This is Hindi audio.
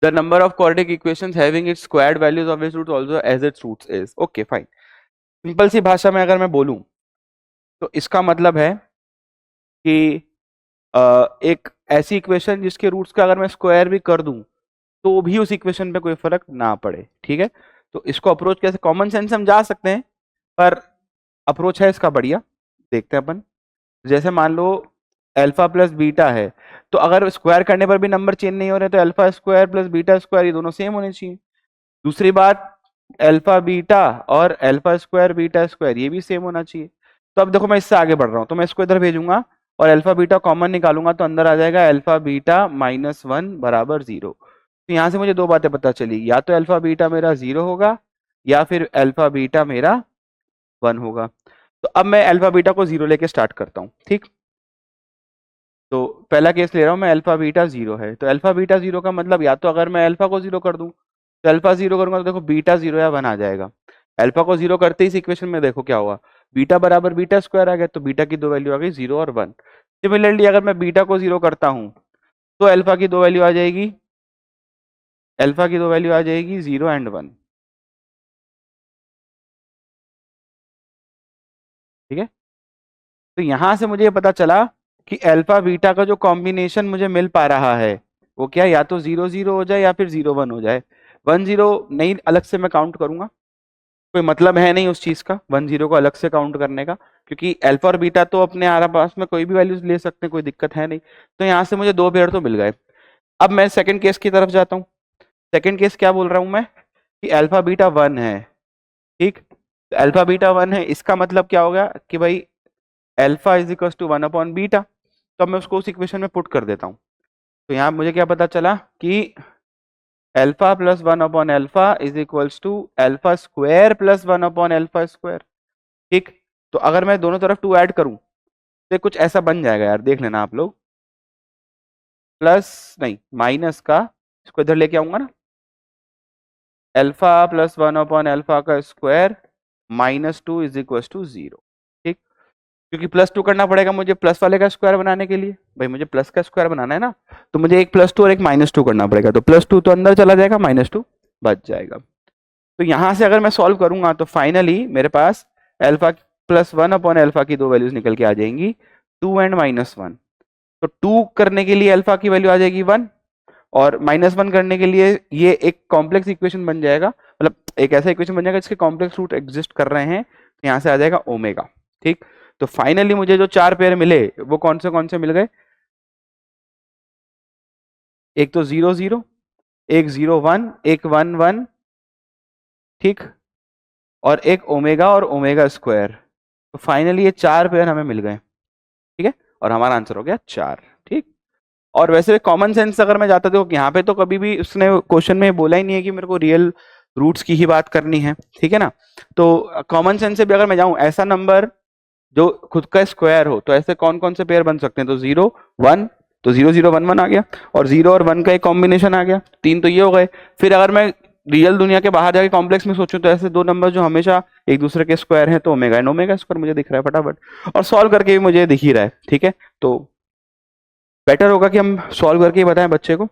The number of quadratic equations having its squared values of its roots also as its roots is. Okay fine. Simple सी भाषा में अगर मैं बोलूं तो इसका मतलब है कि एक ऐसी इक्वेशन जिसके रूट्स का अगर मैं स्क्वायर भी कर दूं तो भी उस इक्वेशन पे कोई फर्क ना पड़े। ठीक है, तो इसको अप्रोच कैसे, कॉमन सेंस से हम जा सकते हैं पर अप्रोच है इसका बढ़िया, देखते हैं अपन। जैसे मान लो अल्फा प्लस बीटा है, तो अगर स्क्वायर करने पर भी नंबर चेंज नहीं हो रहे तो alpha square plus beta square ये दोनों सेम होने चाहिए। दूसरी बात, अल्फा बीटा और अल्फा स्क्वायर बीटा स्क्वायर ये भी सेम होना चाहिए। तो अब देखो मैं इससे आगे बढ़ रहा हूँ, तो मैं इसको इधर भेजूंगा और अल्फा बीटा कॉमन निकालूंगा तो अंदर आ जाएगा अल्फा बीटा माइनस वन बराबर जीरो। तो यहाँ से मुझे दो बातें पता चली, या तो अल्फा बीटा मेरा जीरो होगा या फिर अल्फा बीटा मेरा वन होगा। तो अब मैं अल्फा बीटा को जीरो लेके स्टार्ट करता हूँ। ठीक, तो पहला केस ले रहा हूँ मैं, अल्फा बीटा जीरो है, तो अल्फा बीटा जीरो का मतलब या तो अगर मैं अल्फा को जीरो कर दूं तो अल्फा जीरो करूंगा तो देखो बीटा जीरो या वन आ जाएगा। अल्फा को जीरो करते ही इस इक्वेशन में देखो क्या हुआ, बीटा बराबर बीटा स्क्वायर आ गया, तो बीटा की दो वैल्यू आ गई जीरो और वन। सिमिलरली अगर मैं बीटा को जीरो करता हूं तो अल्फा की दो वैल्यू आ जाएगी, अल्फा की दो वैल्यू आ जाएगी जीरो एंड वन। ठीक है, तो यहां से मुझे पता चला कि अल्फा बीटा का जो कॉम्बिनेशन मुझे मिल पा रहा है वो क्या, या तो जीरो जीरो हो जाए या फिर जीरो वन हो जाए। वन जीरो नहीं अलग से मैं काउंट करूंगा, कोई मतलब है नहीं उस चीज का वन जीरो को अलग से काउंट करने का, क्योंकि अल्फा और बीटा तो अपने आरा पास में कोई भी वैल्यूज ले सकते हैं, कोई दिक्कत है नहीं। तो यहाँ से मुझे दो पेयर तो मिल गए। अब मैं सेकंड केस की तरफ जाता हूँ। सेकंड केस क्या बोल रहा हूँ मैं, कि अल्फा बीटा वन है। ठीक, तो अल्फा बीटा वन है, इसका मतलब क्या होगा कि भाई alpha is equal to one upon beta. तो अब मैं उसको उस इक्वेशन में पुट कर देता हूँ। तो यहाँ मुझे क्या पता चला कि alpha plus one upon alpha is equals to alpha square plus one upon alpha square. ठीक, तो अगर मैं दोनों तरफ टू ऐड करूं तो कुछ ऐसा बन जाएगा यार, देख लेना आप लोग। प्लस नहीं माइनस का, इसको इधर लेके आऊंगा ना, alpha plus one upon alpha का square minus two is equal to zero. ठीक, क्योंकि प्लस टू करना पड़ेगा मुझे प्लस वाले का स्क्वायर बनाने के लिए, भाई मुझे प्लस का स्क्वायर बनाना है ना, तो मुझे एक प्लस टू और एक माइनस टू करना पड़ेगा। तो प्लस टू तो अंदर चला जाएगा, माइनस टू बच जाएगा। तो यहां से अगर मैं सॉल्व करूंगा तो फाइनली मेरे पास alpha plus one upon alpha की दो वैल्यूज निकल के आ जाएंगी, टू एंड माइनस वन। तो टू करने के लिए अल्फा की वैल्यू आ जाएगी वन, और माइनस वन करने के लिए ये एक कॉम्प्लेक्स इक्वेशन बन जाएगा, मतलब एक ऐसा इक्वेशन बन जाएगा जिसके कॉम्प्लेक्स रूट एग्जिस्ट कर रहे हैं, यहाँ से आ जाएगा ओमेगा। ठीक, तो फाइनली मुझे जो चार पेयर मिले वो कौन से मिल गए, एक तो जीरो जीरो, एक जीरो वन, एक वन वन, ठीक, और एक ओमेगा और ओमेगा स्क्वायर। तो फाइनली ये चार पेयर हमें मिल गए। ठीक है, और हमारा आंसर हो गया चार। ठीक, और वैसे कॉमन सेंस अगर मैं जाता तो यहाँ पे तो कभी भी उसने क्वेश्चन में बोला ही नहीं है कि मेरे को रियल रूट्स की ही बात करनी है। ठीक है ना, तो कॉमन सेंस से भी अगर मैं जाऊं, ऐसा नंबर जो खुद का स्क्वायर हो तो ऐसे कौन कौन से पेयर बन सकते हैं, तो जीरो वन, तो जीरो जीरो वन वन आ गया, और जीरो और वन का एक कॉम्बिनेशन आ गया, तीन तो ये हो गए। फिर अगर मैं रियल दुनिया के बाहर जाके कॉम्प्लेक्स में सोचूं तो ऐसे दो नंबर जो हमेशा एक दूसरे के स्क्वायर हैं, तो ओमेगा एंड ओमेगा स्क्वायर मुझे दिख रहा है फटाफट, और सॉल्व करके भी मुझे दिख ही रहा है। ठीक है, तो बेटर होगा कि हम सॉल्व करके ही बताएं बच्चे को।